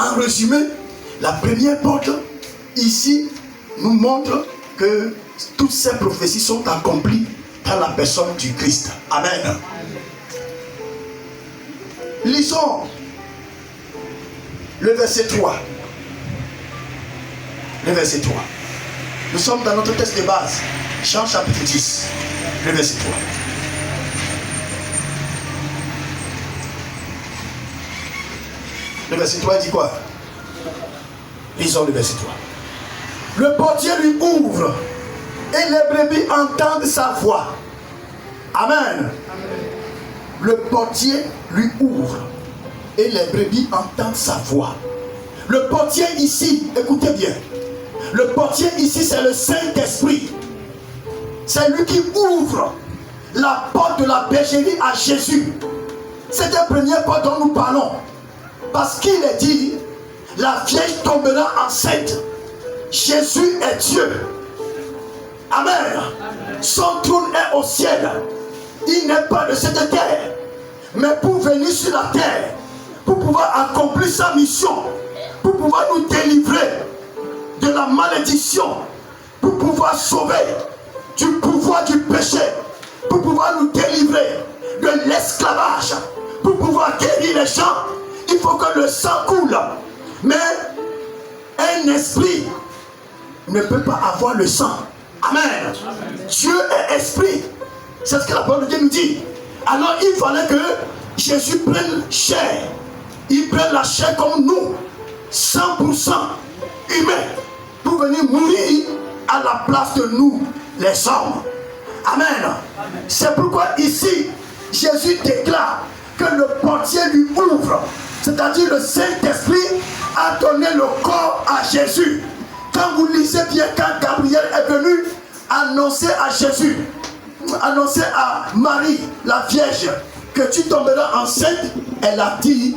En résumé, la première porte, ici, nous montre que toutes ces prophéties sont accomplies dans la personne du Christ. Amen. Lisons le verset 3. Le verset 3. Nous sommes dans notre texte de base, Jean chapitre 10, le verset 3. Le verset 3 dit quoi? Lisons le verset 3. Le portier lui ouvre et les brebis entendent sa voix. Amen. Le portier lui ouvre et les brebis entendent sa voix. Le portier ici, écoutez bien, le portier ici c'est le Saint-Esprit. C'est lui qui ouvre la porte de la bergerie à Jésus. C'est la première porte dont nous parlons. Parce qu'il est dit, la vierge tombera enceinte. Jésus est Dieu. Amen. Son trône est au ciel. Il n'est pas de cette terre. Mais pour venir sur la terre, pour pouvoir accomplir sa mission, pour pouvoir nous délivrer de la malédiction, pour pouvoir sauver du pouvoir du péché, pour pouvoir nous délivrer de l'esclavage, pour pouvoir guérir les gens, il faut que le sang coule. Mais un esprit ne peut pas avoir le sang. Amen. Dieu est esprit. C'est ce que la parole de Dieu nous dit. Alors il fallait que Jésus prenne chair. Il prenne la chair comme nous, 100% humain, pour venir mourir à la place de nous, les hommes. Amen. C'est pourquoi ici, Jésus déclare que le portier lui ouvre. C'est-à-dire le Saint-Esprit a donné le corps à Jésus. Quand vous lisez bien, quand Gabriel est venu annoncer à Jésus, annoncer à Marie, la Vierge, que tu tomberas enceinte, elle a dit,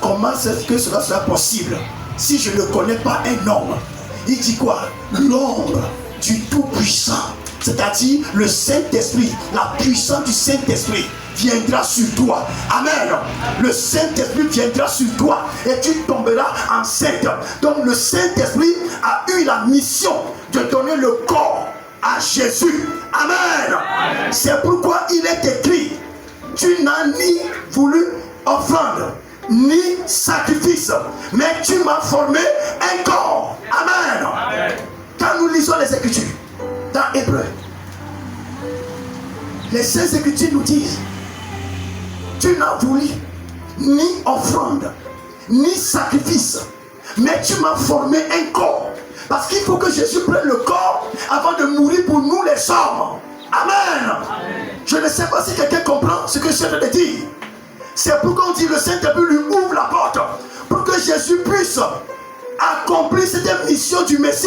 comment est-ce que cela sera possible si je ne connais pas un homme? Il dit quoi? L'ombre du Tout-Puissant, c'est-à-dire le Saint-Esprit, la puissance du Saint-Esprit viendra sur toi. Amen. Le Saint-Esprit viendra sur toi et tu tomberas enceinte. Donc le Saint-Esprit a eu la mission de donner le corps à Jésus. Amen. Amen. C'est pourquoi il est écrit, tu n'as ni voulu offrande ni sacrifice, mais tu m'as formé un corps. Amen. Amen. Quand nous lisons les Écritures dans Hébreu, les Saintes Écritures nous disent, tu n'as voulu ni offrande, ni sacrifice, mais tu m'as formé un corps. Parce qu'il faut que Jésus prenne le corps avant de mourir pour nous les hommes. Amen. Amen. Je ne sais pas si quelqu'un comprend ce que je viens de dire. C'est pourquoi on dit le Saint-Esprit lui ouvre la porte. Pour que Jésus puisse accomplir cette mission du Messie,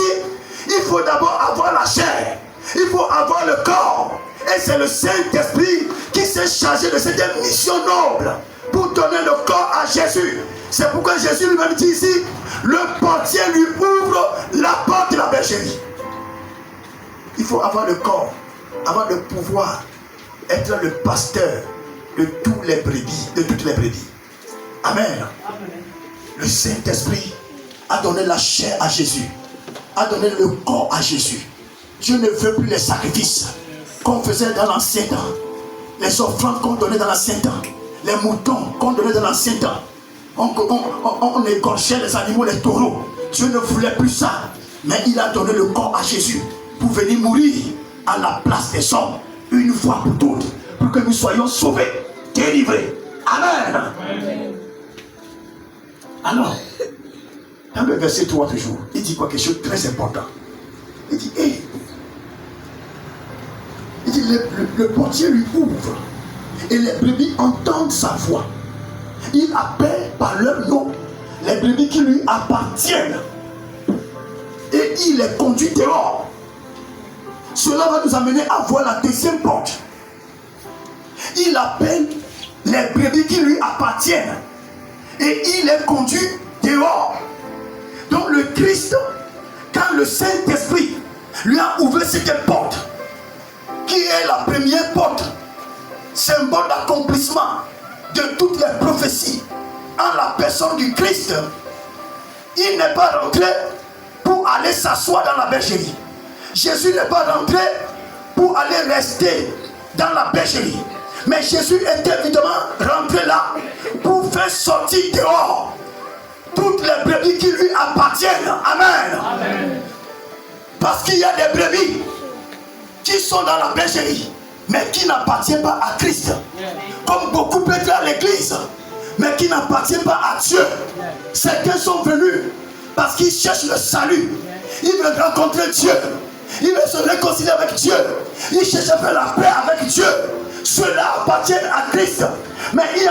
il faut d'abord avoir la chair. Il faut avoir le corps. Et c'est le Saint-Esprit qui s'est chargé de cette mission noble pour donner le corps à Jésus. C'est pourquoi Jésus lui-même dit ici, le portier lui ouvre la porte de la bergerie. Il faut avoir le corps avant de pouvoir être le pasteur de toutes les brebis. Amen. Le Saint-Esprit a donné la chair à Jésus, a donné le corps à Jésus. Dieu ne veut plus les sacrifices qu'on faisait dans l'ancien temps, les offrandes qu'on donnait dans l'ancien temps, les moutons qu'on donnait dans l'ancien temps. On égorgeait les animaux, les taureaux. Dieu ne voulait plus ça. Mais il a donné le corps à Jésus pour venir mourir à la place des hommes, une fois pour toutes, pour que nous soyons sauvés, délivrés. Amen. Amen. Alors, dans le verset 3 toujours, il dit quelque chose de très important. Il dit, hey, il dit, le portier lui ouvre et les brebis entendent sa voix. Il appelle par leur nom les brebis qui lui appartiennent et il les conduit dehors. Cela va nous amener à voir la deuxième porte. Il appelle les brebis qui lui appartiennent et il les conduit dehors. Donc le Christ, quand le Saint-Esprit lui a ouvert cette porte, qui est la première porte, symbole d'accomplissement de toutes les prophéties en la personne du Christ, Il n'est pas rentré pour aller s'asseoir dans la bergerie. Jésus n'est pas rentré pour aller rester dans la bergerie. Mais Jésus était évidemment rentré là pour faire sortir dehors toutes les brebis qui lui appartiennent. Amen. Amen. Parce qu'il y a des brebis qui sont dans la bergerie, mais qui n'appartiennent pas à Christ. Comme beaucoup peuvent être à l'église, mais qui n'appartiennent pas à Dieu. Certains sont venus parce qu'ils cherchent le salut. Ils veulent rencontrer Dieu. Ils veulent se réconcilier avec Dieu. Ils cherchent à faire la paix avec Dieu. Ceux-là appartiennent à Christ. Mais il y a